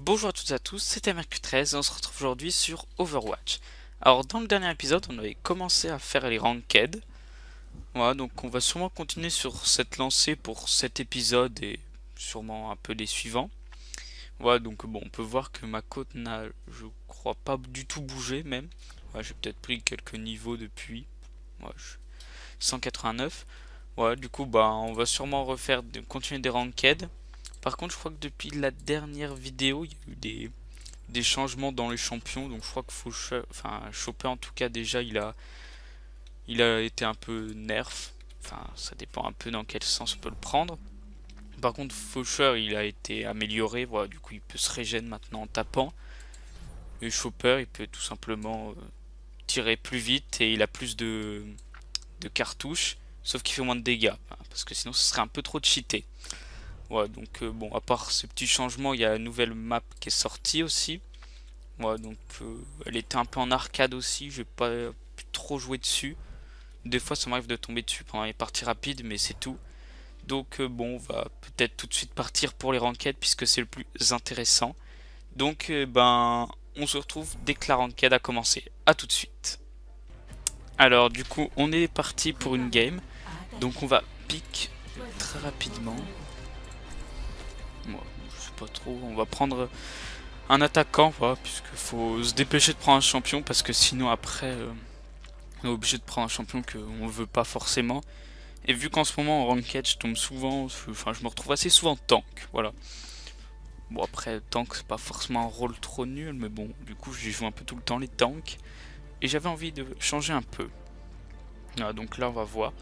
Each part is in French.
Bonjour à toutes et à tous, c'est MRQ13 et on se retrouve aujourd'hui sur Overwatch. Alors dans le dernier épisode on avait commencé à faire les ranked. Voilà, donc on va sûrement continuer sur cette lancée pour cet épisode et sûrement un peu les suivants. Voilà, donc bon, on peut voir que ma cote n'a, je crois, pas du tout bougé même. Voilà, j'ai peut-être pris quelques niveaux depuis. Voilà, 189. Voilà, du coup bah on va sûrement continuer des ranked. Par contre je crois que depuis la dernière vidéo il y a eu des changements dans les champions, donc je crois que Chopper en tout cas déjà il a été un peu nerf, enfin ça dépend un peu dans quel sens on peut le prendre. Par contre Faucheur il a été amélioré, voilà, du coup il peut se régénérer maintenant en tapant, et Chopper il peut tout simplement tirer plus vite et il a plus de cartouches, sauf qu'il fait moins de dégâts, hein, parce que sinon ce serait un peu trop cheaté. Voilà, donc bon, à part ces petits changements, il y a la nouvelle map qui est sortie aussi. Ouais, donc elle était un peu en arcade aussi, j'ai pas pu trop jouer dessus. Des fois ça m'arrive de tomber dessus pendant les parties rapides, mais c'est tout. Donc bon, on va peut-être tout de suite partir pour les ranked puisque c'est le plus intéressant. Donc ben, on se retrouve dès que la ranked a commencé. A tout de suite. Alors du coup, on est parti pour une game. Donc on va pick très rapidement. Moi, je sais pas trop, on va prendre un attaquant, voilà, puisqu'il faut se dépêcher de prendre un champion parce que sinon après on est obligé de prendre un champion qu'on veut pas forcément. Et vu qu'en ce moment en ranked je tombe souvent, enfin je me retrouve assez souvent tank, voilà. Bon après tank c'est pas forcément un rôle trop nul, mais bon du coup j'y joue un peu tout le temps les tanks. Et j'avais envie de changer un peu. Voilà, donc là on va voir.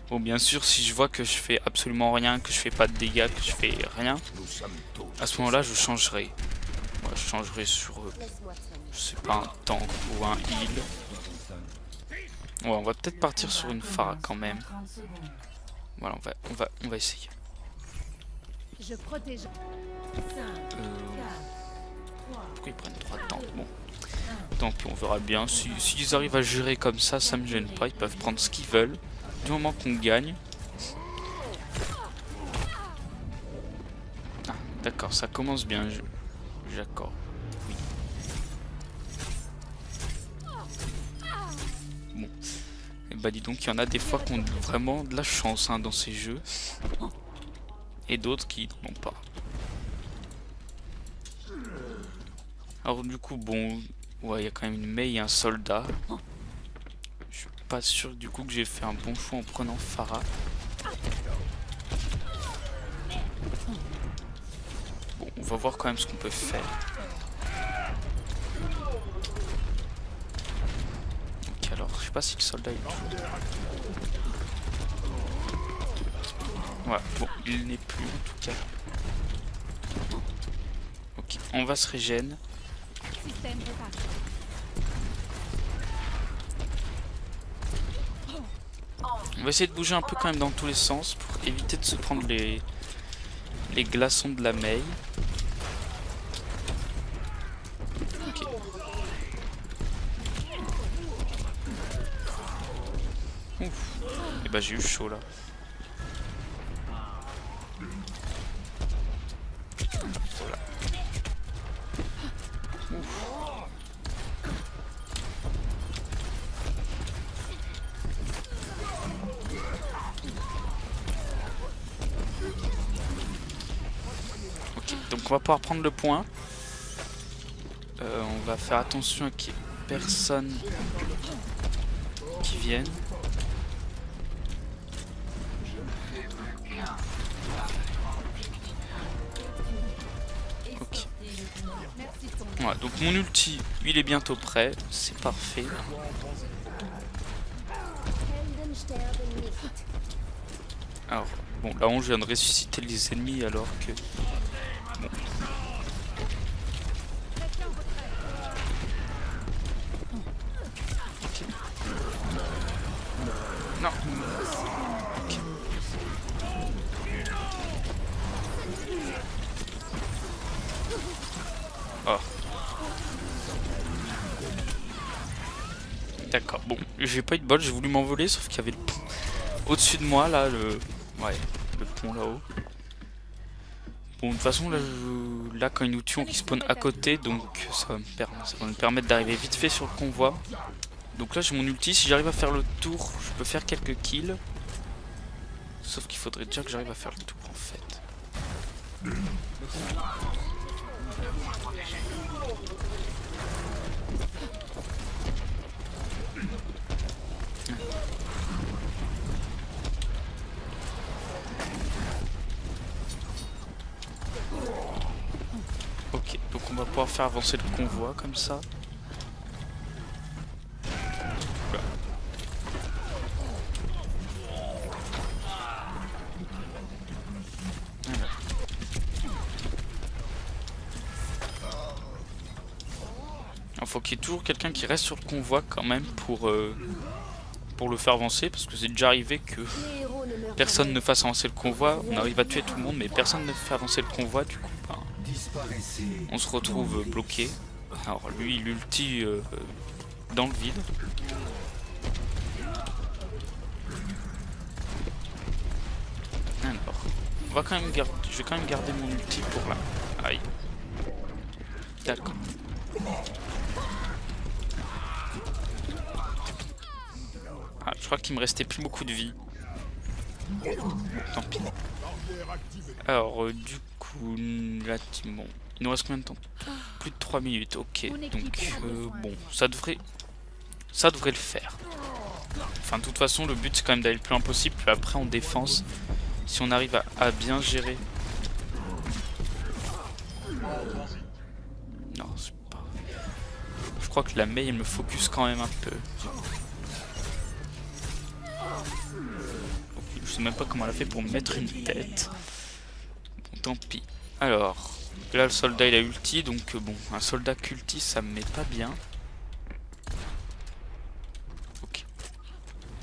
Bon bien sûr si je vois que je fais absolument rien, que je fais pas de dégâts, que je fais rien, à ce moment là je changerai. Moi, je changerai sur, je sais pas, un tank ou un heal. Ouais, on va peut-être partir sur une Pharah quand même. Voilà, on va essayer. Pourquoi ils prennent 3 tanks? Bon, tant pis, on verra bien. S'ils arrivent à gérer comme ça me gêne pas. Ils peuvent prendre ce qu'ils veulent. Du moment qu'on gagne. Ah, d'accord, ça commence bien. D'accord. Oui. Bon. Et bah dis donc, il y en a des fois qui ont vraiment de la chance hein, dans ces jeux. Et d'autres qui n'en ont pas. Alors du coup, bon, ouais, il y a quand même une Mei et un soldat. Je suis pas sûr du coup que j'ai fait un bon choix en prenant Pharah. Bon, on va voir quand même ce qu'on peut faire. Ok, alors, je sais pas si le soldat est toujours... Ouais, bon, il n'est plus en tout cas. Ok, on va se régénérer. On va essayer de bouger un peu quand même dans tous les sens pour éviter de se prendre les glaçons de la Mei. Ok. Ouf. Et bah j'ai eu chaud là. Voilà. Ouf. Ok, donc on va pouvoir prendre le point. On va faire attention à qu'il n'y ait personne qui vienne. Ok. Voilà, donc mon ulti, il est bientôt prêt, c'est parfait. Alors, bon, là on vient de ressusciter les ennemis alors que... Bon. Okay. Non. Okay. Oh. D'accord, bon, j'ai pas eu de bol, j'ai voulu m'envoler sauf qu'il y avait le pont au-dessus de moi là, ouais, le pont là-haut. Bon, de toute façon, là quand ils nous tuent, ils spawnent à côté, donc ça va me permettre d'arriver vite fait sur le convoi. Donc là, j'ai mon ulti. Si j'arrive à faire le tour, je peux faire quelques kills. Sauf qu'il faudrait déjà que j'arrive à faire le tour en fait. Ok, donc on va pouvoir faire avancer le convoi comme ça. Voilà. Il faut qu'il y ait toujours quelqu'un qui reste sur le convoi quand même pour le faire avancer, parce que c'est déjà arrivé que personne ne fasse avancer le convoi. On arrive à tuer tout le monde mais personne ne fait avancer le convoi, du coup ben, on se retrouve bloqué. Alors lui il ulti dans le vide. Alors, on va quand même je vais quand même garder mon ulti pour là. Aïe. D'accord. Ah, je crois qu'il me restait plus beaucoup de vie. Tant pis. Alors, du coup, là, bon, il nous reste combien de temps? Plus de 3 minutes, ok. Donc, bon, ça devrait le faire. Enfin, de toute façon, le but c'est quand même d'aller le plus loin possible. Puis après, en défense, si on arrive à bien gérer. Non, c'est pas. Je crois que la Mei, elle me focus quand même un peu. Je sais même pas comment elle a fait pour me mettre une tête. Bon, tant pis. Alors, là le soldat il a ulti, donc bon, un soldat culti ça me met pas bien. Ok.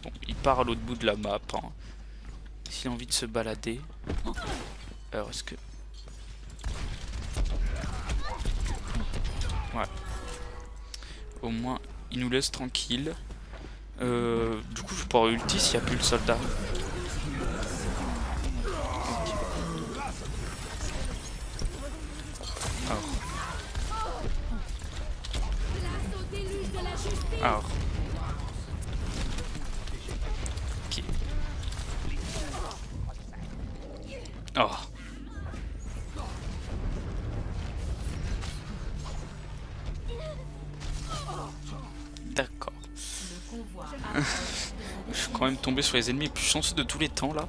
Bon, il part à l'autre bout de la map. Hein. S'il a envie de se balader. Alors est-ce que... Ouais. Au moins, il nous laisse tranquille. Du coup, je vais pouvoir ulti s'il n'y a plus le soldat. Alors. Ok. Oh. D'accord. Je suis quand même tombé sur les ennemis les plus chanceux de tous les temps là.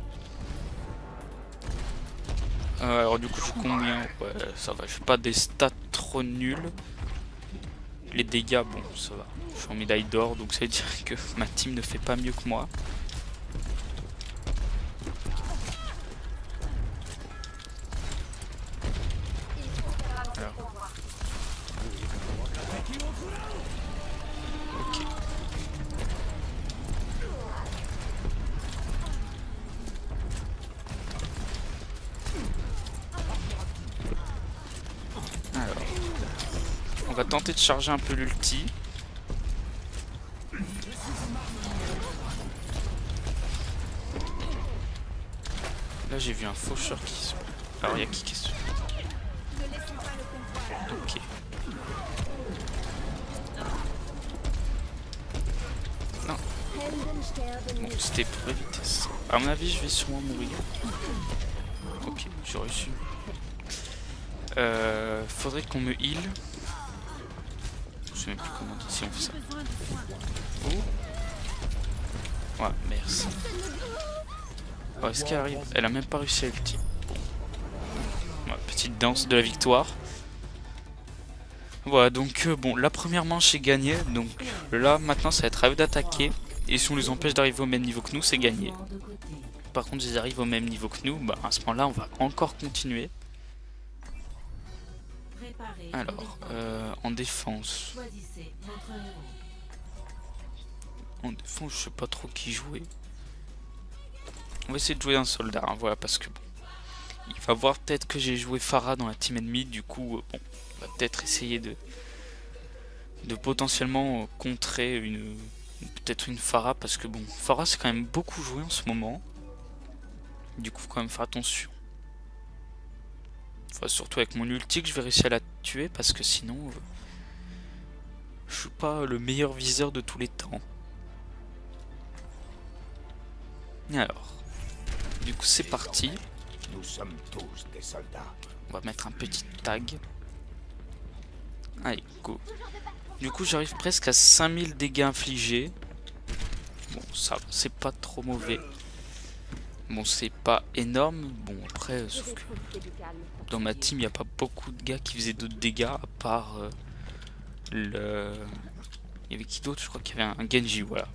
Alors du coup je suis combien? Ouais ça va, je suis pas des stats trop nuls. Les dégâts bon ça va. Je suis en médaille d'or donc ça veut dire que ma team ne fait pas mieux que moi. Alors. Ok. Alors. On va tenter de charger un peu l'ulti. Là j'ai vu un faucheur qui se... Alors il y a qui est... Ok. Non. Bon c'était pour éviter ça. À mon avis je vais sûrement mourir. Ok, j'ai reçu. Faudrait qu'on me heal. Je sais même plus comment si on fait ça. Oh. Ouais, merci. Oh, est-ce qu'elle arrive? Elle a même pas réussi à ulti. Ouais, petite danse de la victoire. Voilà, donc bon, la première manche est gagnée. Donc là, maintenant, ça va être à eux d'attaquer. Et si on les empêche d'arriver au même niveau que nous, c'est gagné. Par contre, s'ils arrivent au même niveau que nous, bah, à ce moment-là, on va encore continuer. Alors, en défense. En défense, je sais pas trop qui jouer. On va essayer de jouer un soldat, hein, voilà, parce que bon, il va voir peut-être que j'ai joué Pharah dans la team ennemie, du coup, bon, on va peut-être essayer de potentiellement contrer peut-être une Pharah, parce que bon, Pharah c'est quand même beaucoup joué en ce moment. Du coup, faut quand même faire attention. Enfin, surtout avec mon ulti que je vais réussir à la tuer parce que sinon je suis pas le meilleur viseur de tous les temps. Alors, du coup c'est parti. Nous sommes tous des soldats. On va mettre un petit tag. Allez, go. Du coup j'arrive presque à 5000 dégâts infligés. Bon, ça c'est pas trop mauvais. Bon, c'est pas énorme. Bon, après, sauf que dans ma team, il n'y a pas beaucoup de gars qui faisaient d'autres dégâts, à part le... Il y avait qui d'autre? Je crois qu'il y avait un Genji, voilà.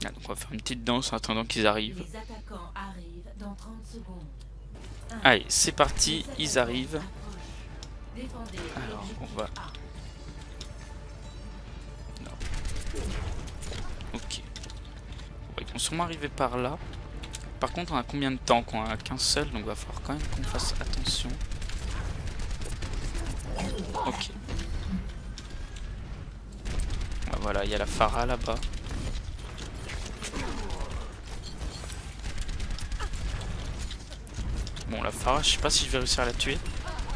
Ah, donc on va faire une petite danse en attendant qu'ils arrivent. Les attaquants arrivent dans 30 secondes. Allez, c'est parti, ils arrivent. Défendez Alors, on va... Non. Ok. Ouais, ils vont sûrement arriver par là. Par contre, on a combien de temps? On a qu'un seul, donc il va falloir quand même qu'on fasse attention. Ok. Ah, voilà, il y a la Pharah là-bas. Bon, la Pharah, je sais pas si je vais réussir à la tuer.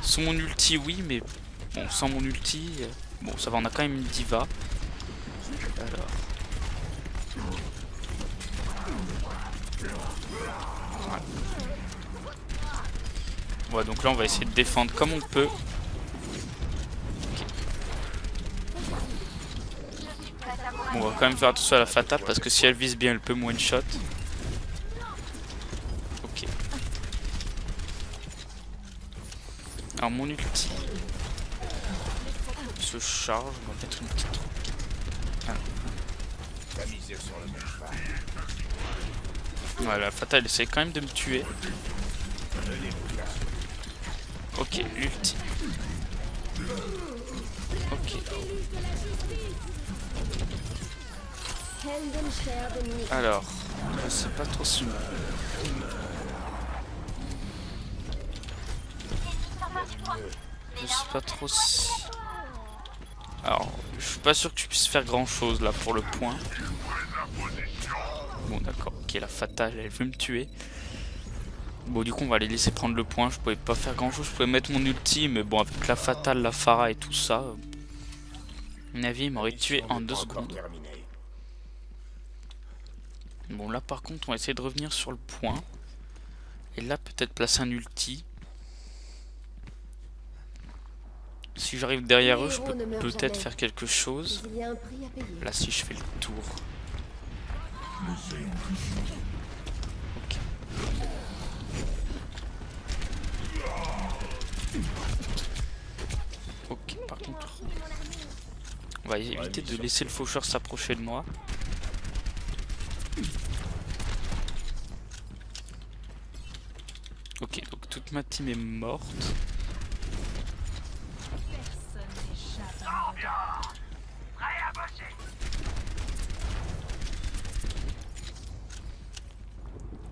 Sans mon ulti, oui, mais bon, sans mon ulti, bon, ça va, on a quand même une diva. Alors. Ouais, donc là on va essayer de défendre comme on peut. Okay. Bon, on va quand même faire attention à la Fatal parce que si elle vise bien elle peut me one shot. Ok. Alors mon ulti se charge, on va mettre une petite... Ouais, la Fatal essaie quand même de me tuer. Ok, l'ulti. Ok. Alors, je sais pas trop si... Je sais pas trop si... Alors, je suis pas sûr que tu puisses faire grand chose là pour le point. Bon d'accord, ok, la Fatale elle veut me tuer. Bon du coup on va les laisser prendre le point, je pouvais pas faire grand chose, je pouvais mettre mon ulti mais bon avec la Fatale, la Pharah et tout ça, à mon avis il m'aurait tué en 2 secondes. Bon là par contre on va essayer de revenir sur le point. Et là peut-être placer un ulti. Si j'arrive derrière eux je peux peut-être faire quelque chose. Là si je fais le tour. Ok. Ok, par contre, on va éviter de laisser le faucheur s'approcher de moi. Ok, donc toute ma team est morte.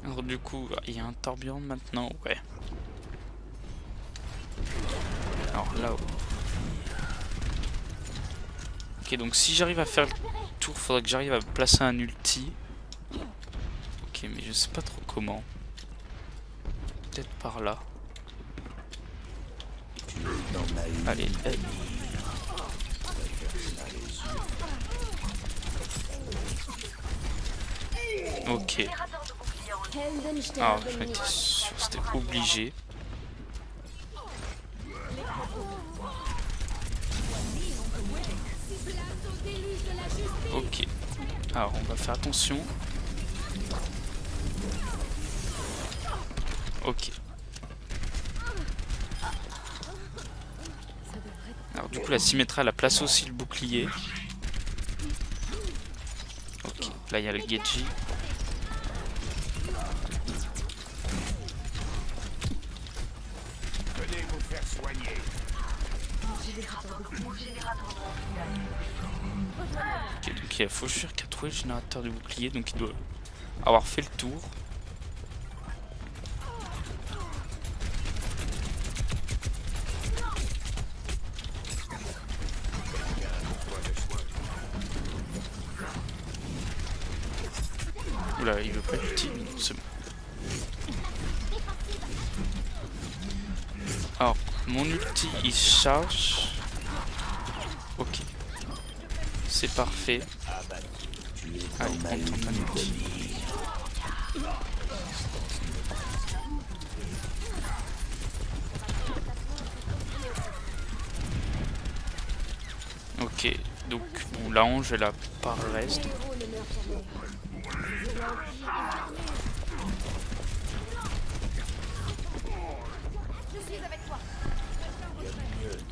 Alors du coup, il y a un tourbillon maintenant, ouais. Alors là-haut. Ok, donc si j'arrive à faire le tour, faudrait que j'arrive à placer un ulti. Ok, mais je sais pas trop comment. Peut-être par là. Allez, aide. Ok. Ah, j'étais sûr, c'était obligé. Ok. Alors, on va faire attention. Ok. Alors, du coup, la Symmetra, elle a placé aussi le bouclier. Ok. Là, il y a le Genji. Ok, donc il y a Faucheur qui a trouvé le générateur de bouclier, donc il doit avoir fait le tour. Oula, il veut pas l'ulti, c'est bon. Alors, mon ulti il charge. Ok. C'est parfait. Allez, on tente un ulti. Ok, donc bon, la Ange elle a pas le reste.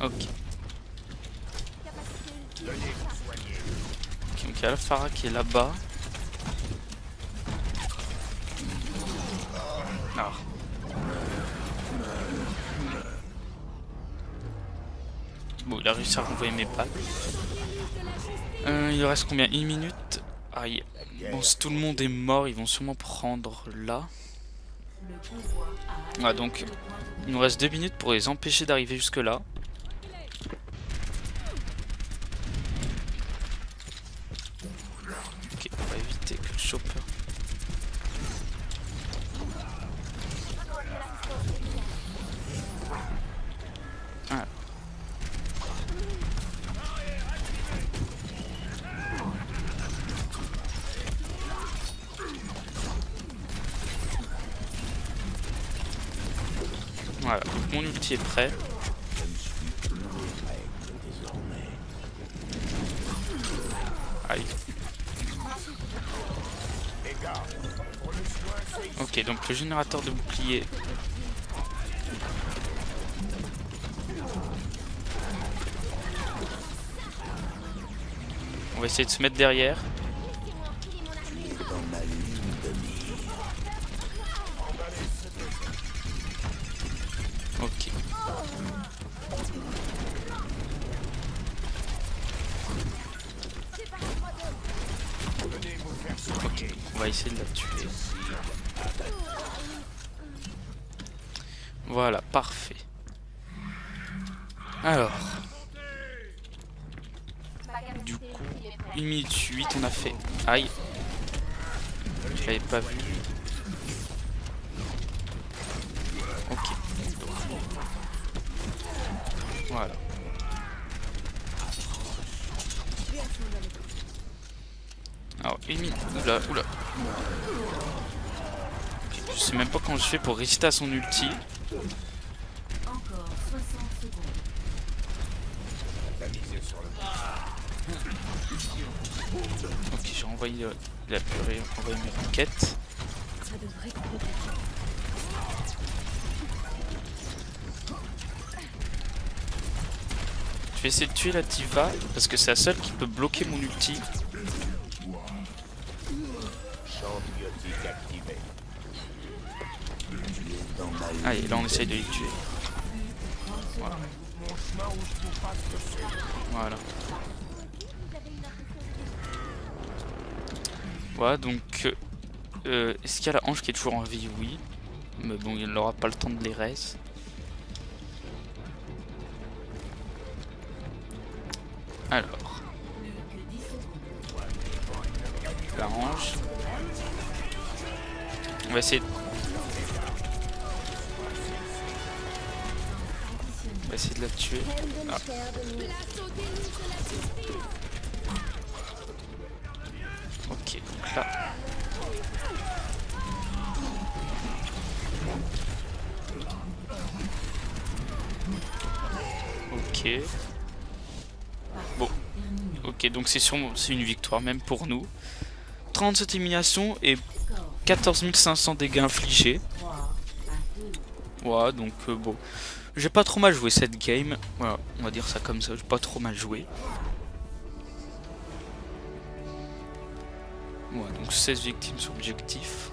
Ok. Ok, donc il y a la Pharah qui est là-bas. Alors. Bon, il a réussi à renvoyer mes balles. Il reste combien? 1 minute. Aïe. Bon, si tout le monde est mort, ils vont sûrement prendre là. Ah, donc, il nous reste 2 minutes pour les empêcher d'arriver jusque là. Ok, on va éviter que le chopper. Ah. Voilà, donc mon ulti est prêt. Allez. Ok, donc le générateur de bouclier. On va essayer de se mettre derrière. Ok. Ok, on va essayer de la tuer. Voilà, parfait. Alors. Du coup, 1 minute 8 on a fait. Aïe. Je l'avais pas vu. Ok. Voilà. Alors, 1 minute. Oula, oula. Je sais même pas comment je fais pour résister à son ulti. Encore 60 secondes. Ok, j'ai envoyé la purée, envoyé mes roquettes. Je vais essayer de tuer la Diva parce que c'est la seule qui peut bloquer mon ulti. Allez, là on essaye de les tuer. Voilà. Voilà. Voilà, donc est-ce qu'il y a la Ange qui est toujours en vie? Oui. Mais bon, il n'aura pas le temps de les res. Alors. La Ange. On va essayer de... On va essayer de la tuer. Ah. Ok, donc là. Ok. Bon. Ok, donc c'est une victoire même pour nous. 37 éliminations et 14 500 dégâts infligés. Ouais, donc bon. J'ai pas trop mal joué cette game. Voilà, on va dire ça comme ça. J'ai pas trop mal joué. Ouais, donc 16 victimes sur objectif.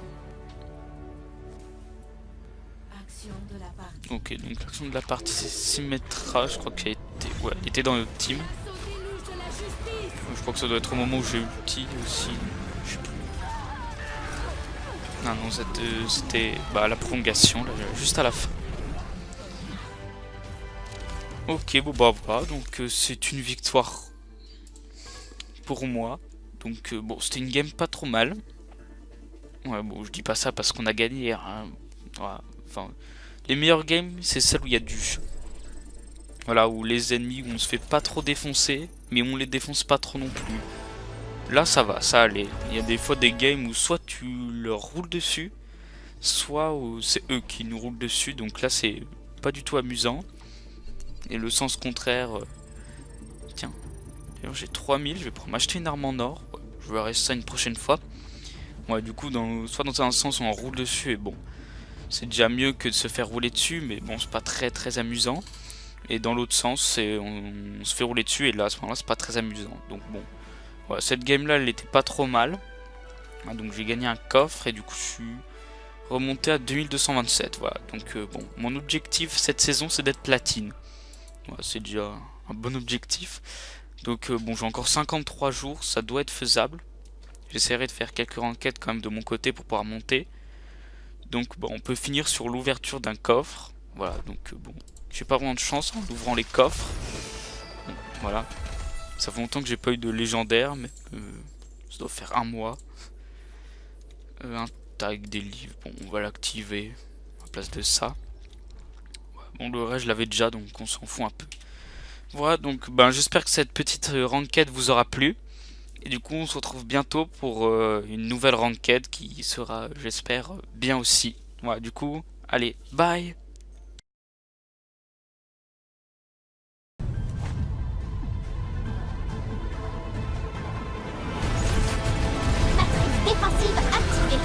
Ok, donc l'action de la partie c'est Symmetra. Je crois qu'elle était dans notre team. Je crois que ça doit être au moment où j'ai ulti aussi. Je sais plus. Non, non, c'était la prolongation, là, juste à la fin. Ok, bon bah voilà, donc c'est une victoire pour moi. Donc bon, c'était une game pas trop mal. Ouais, bon, je dis pas ça parce qu'on a gagné. Hein. Ouais, enfin, Les meilleures games, c'est celles où il y a du jeu. Voilà, où les ennemis, où on se fait pas trop défoncer, mais on les défonce pas trop non plus. Là, ça va, ça allait. Il y a des fois des games où soit tu leur roules dessus, soit où c'est eux qui nous roulent dessus. Donc là, c'est pas du tout amusant. Et le sens contraire... Tiens, d'ailleurs j'ai 3000, je vais pouvoir m'acheter une arme en or. Ouais, je verrai ça une prochaine fois. Ouais, du coup, soit dans un sens où on roule dessus, et bon, c'est déjà mieux que de se faire rouler dessus, mais bon, c'est pas très amusant. Et dans l'autre sens, on se fait rouler dessus, et là, à ce moment-là, c'est pas très amusant. Donc bon, voilà, cette game-là, elle était pas trop mal. Ah, donc j'ai gagné un coffre, et du coup, je suis remonté à 2227. Voilà, donc bon, mon objectif cette saison, c'est d'être platine. Voilà, c'est déjà un bon objectif. Donc bon, j'ai encore 53 jours, ça doit être faisable. J'essaierai de faire quelques enquêtes quand même de mon côté pour pouvoir monter. Donc bon, on peut finir sur l'ouverture d'un coffre. Voilà, donc bon, j'ai pas vraiment de chance en ouvrant les coffres. Bon, voilà, ça fait longtemps que j'ai pas eu de légendaire, mais ça doit faire un mois. Un tag des livres, bon, on va l'activer à place de ça. Ouais, bon, le reste je l'avais déjà, donc on s'en fout un peu. Voilà, donc ben, j'espère que cette petite ranked vous aura plu. Et du coup, on se retrouve bientôt pour une nouvelle ranked qui sera, j'espère, bien aussi. Voilà, du coup, allez, bye! Défensive activée.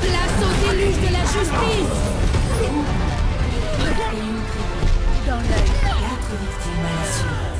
Place au déluge de la justice. Et une tribu. Dans l'œil, 4 victimes à la suite.